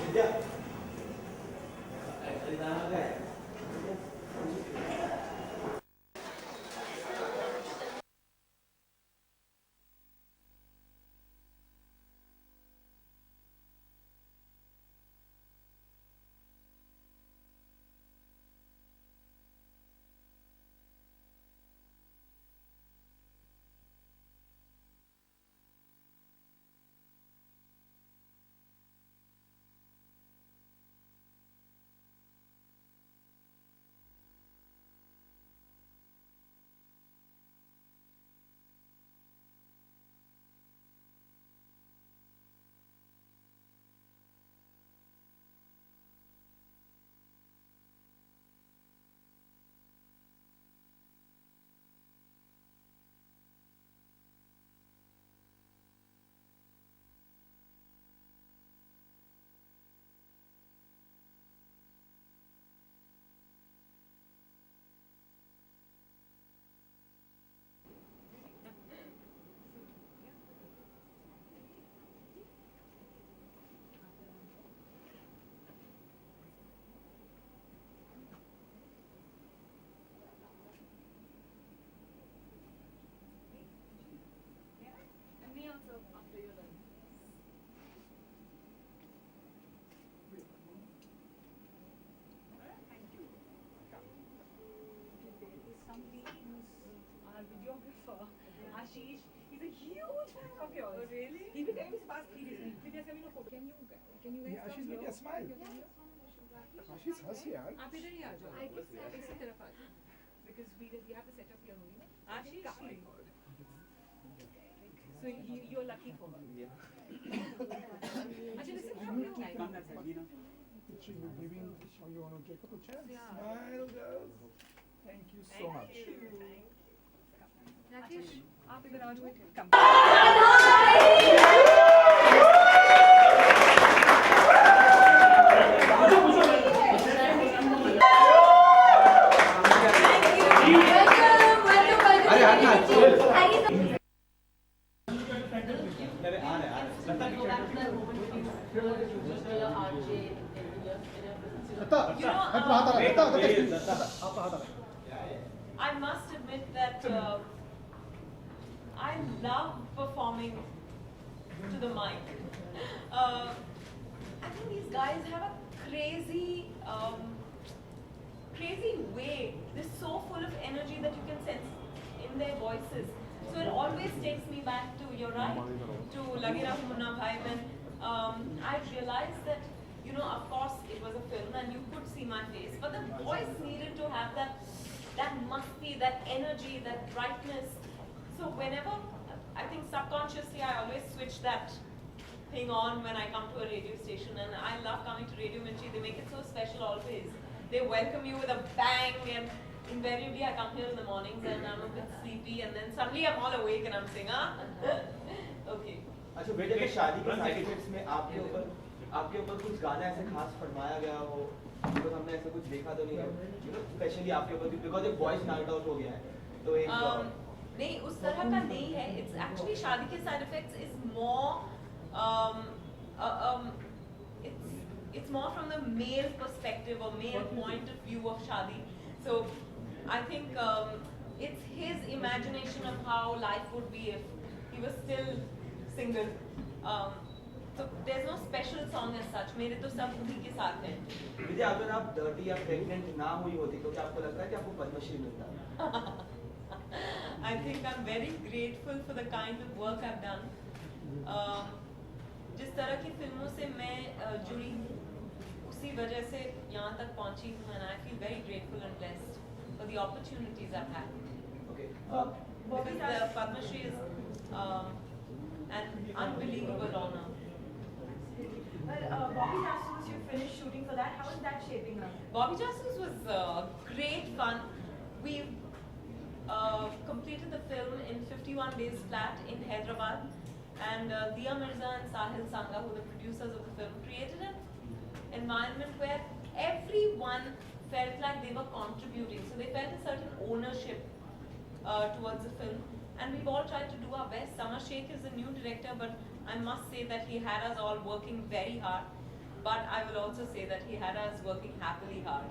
Our videographer, Ashish, he's a huge fan of yours. Oh, really? He's been telling me for the past 3 days. He's been sending me a photo. Can you guys Ashish, make a smile. Ashish, हंस यार. आप इधर ही आ जाओ. इसी तरफ आ जाओ. Because we have to set up here only. Ashish. So you're lucky for her. Yeah. Actually, listen from your life. Picture you giving, you want to take a picture? Yeah. Smile, girls. Thank you so much. Rakesh, आप इधर आ जाओ. Come. I must admit that I love performing to the mic. I think these guys have a crazy way. They're so full of energy that you can sense in their voices. So it always takes me back to, you're right, to Lage Raho Munna Bhai, when I realized that, you know, of course it was a film and you could see my face, but the voice needed to have that musty, that energy, that brightness. So whenever, I think subconsciously I always switch that thing on when I come to a radio station, and I love coming to Radio Mirchi. They make it so special always. They welcome you with a bang, and invariably I come here in the mornings and I'm a bit sleepy, and then suddenly I'm all awake and I'm saying, okay. अच्छा बेटे के शादी के side effects में आपके ऊपर कुछ गाना ऐसे खास फरमाया गया हो, तो हमने ऐसा कुछ देखा तो नहीं है, you know, स्पेशली आपके ऊपर बिकॉज़ एक वॉइस नाइट आउट हो गया है, तो एक नहीं उस तरह का नहीं है. It's actually शादी के side effects is more it's more from the male perspective or male point of view of shadi. So I think it's his imagination of how life would be if he was still single. So there's no special song as such. मेरे तो सब उन्हीं के साथ हैं. विजय, अगर आप dirty या प्रेग्नेंट ना हुई होती तो क्या आपको लगता है कि आपको पद्मश्री मिलता? I think I'm very grateful for the kind of work I've done. जिस तरह की फिल्मों से मैं जुड़ी हूँ, उसी वजह से यहाँ तक पहुँची हूँ, and I feel very grateful and blessed for the opportunities I've had. Okay. Because the Padma Shri is an unbelievable honor. Well, Bobby Jasus, you finished shooting for that. How is that shaping up? Bobby Jasus was great fun. We completed the film in 51 days flat in Hyderabad, and Dia Mirza and Sahil Sangha, who are the producers of the film, created an environment where everyone felt like they were contributing. So they felt a certain ownership towards the film, and we've all tried to do our best. Samar Sheikh is the new director, but I must say that he had us all working very hard. but I will also say that he had us working happily hard.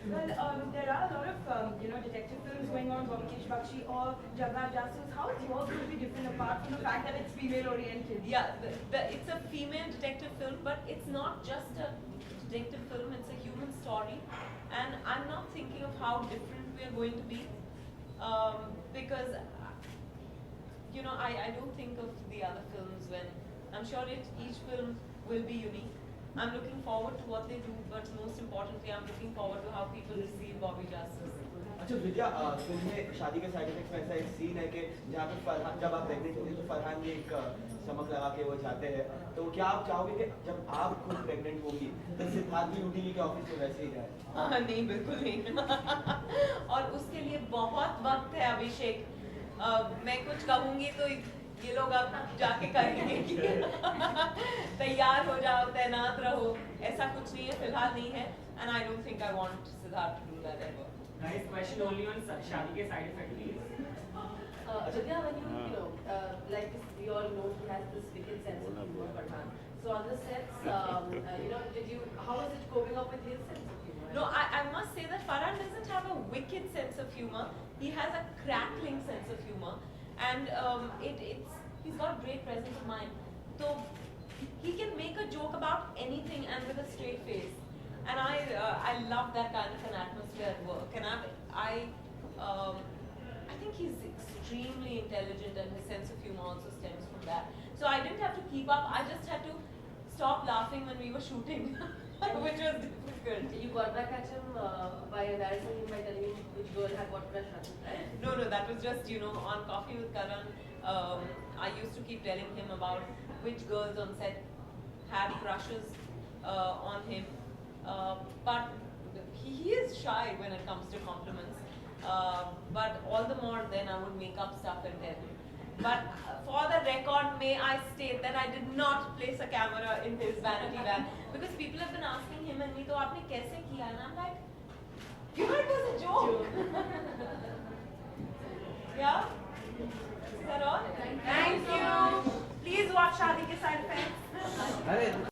Well, there are a lot of detective films going on, Bhumikesh Bakshi or Jagga Jasoos. How is yours going to be different apart from the fact that it's female oriented? Yeah, it's a female detective film, but it's not just a detective film, it's a human story. And I'm not thinking of how different we are going to be, because, I don't think of the other films when, I'm sure each film will be unique. I'm looking forward to what they do, but most importantly, I'm looking forward to how people receive Bobby Justice. अच्छा विद्या, film में शादी के side effects में ऐसा एक scene है कि जहाँ पे फरहान, जब आप प्रेग्नेंट होती है तो फरहान भी एक चमक लगा के वो जाते हैं, तो क्या आप चाहोगे कि जब आप खुद प्रेग्नेंट होगी तो सिद्धार्थ भी ड्यूटी लेके ऑफिस में वैसे ही जाए? नहीं, बिल्कुल नहीं। और उसके लिए बहुत वक्त है अभिषेक। मैं कुछ कहूँगी तो ये लोग अब जाके करेंगे कि तैयार हो जाओ, तैनात रहो, ऐसा कुछ नहीं है, फिलहाल नहीं है। And I don't think I want Siddharth to do that ever. Nice question only on शादी के side effect please. Vidya, when you like we all know he has this wicked sense of humor, Farhan. So on the sets, how is it coping up with his sense of humor? No, I must say that Farhan doesn't have a wicked sense of humor. He has a crackling sense of humor, and he's got great presence of mind. So he can make a joke about anything and with a straight face. And I love that kind of an atmosphere at work. And I think he's extremely intelligent, and his sense of humor also stems from that. So I didn't have to keep up. I just had to stop laughing when we were shooting, which was difficult. You got back at him by embarrassing him by telling him which girl had what crush on him, right? No, that was just, on Coffee with Karan, I used to keep telling him about which girls on set had crushes on him. But he is shy when it comes to compliments. But all the more then I would make up stuff and tell him. But for the record, may I state that I did not place a camera in his vanity bag, because people have been asking him and me, "To aapne kaise kiya?" And I'm like, it was a joke. Yeah? Is that all? Thank you. Please watch Shaadi Ke Side Effects.